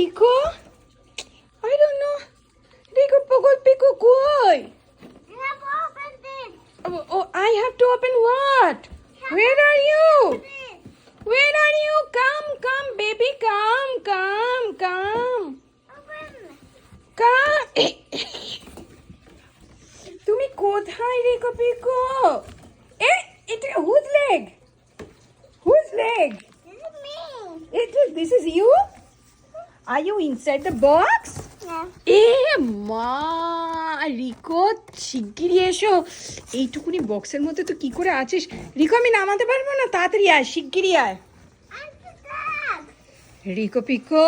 Rico? I don't know. Rico, Pogol Pico, koi? You have to open this. Oh, I have to open what? Where are you? This. Where are you? Come, baby, come. Open. Come. তুমি কোথায় রিকো পিকো? এটা whose leg? Whose leg? This is me. This is you? Are you inside the box? Yeah. এ মা রিকো শিগগিরই এসো। এইটুকুনি বক্সের মধ্যে তো কি করে আছিস রিকো? আমি নামাতে পারবো না, তাড়াতাড়ি আয়, শিগগিরই আয়। I'm stuck. রিকো পিকো,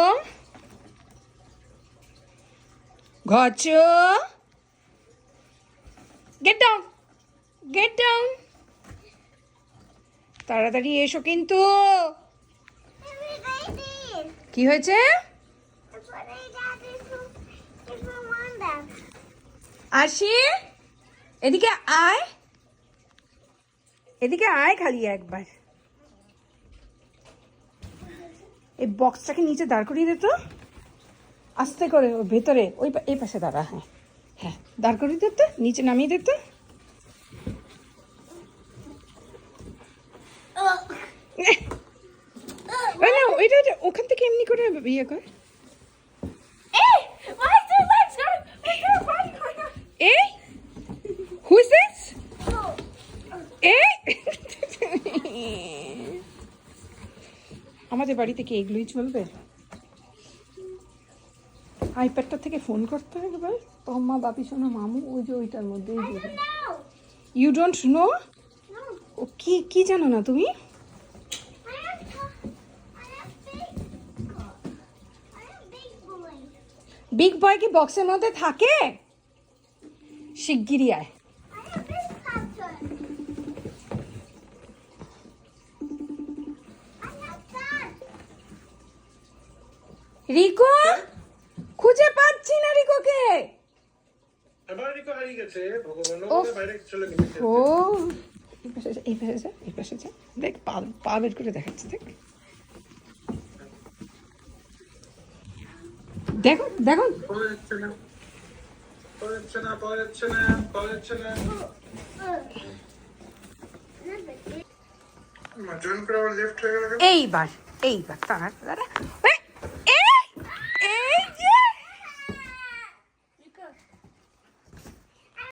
ঘচো, গেট ডাউন, তাড়াতাড়ি এসো কিন্তু। কি হয়েছে? আসি, এদিকে আয় খালি একবার। এই বক্সটাকে নিচে দাঁড় করিয়ে দে তো, আস্তে করে। ওর ভেতরে এই পাশে দাঁড়া। হ্যাঁ দাঁড় করিয়ে দে তো, নিচে নামিয়ে দে তো। ওইটা ওখান থেকে এমনি করে ইয়ে কর। এই who is this? আমাদের বাড়িতে কি এগুলোই চলবে? আইপ্যাডটা থেকে ফোন করতে হবে একবার। তোমা বাপি সোনা মামু ওই যে ওইটার মধ্যে। You don't know? ও কি জানো না তুমি? বিগ বয় কি বক্সের মধ্যে থাকে? শিগগিরই আয়। রিকো, খুঁজে পাচ্ছি না রিকোকে। আবার রিকো হারিয়ে গেছে, ভগবান ওকে বাইরে চলে গেছে। ও এই পাশে যা, দেখ পা বের করে দেখাচ্ছে, দেখো পড়ছে না। জয়েন করে আবার লেফট হয়ে গেল। এইবার তারা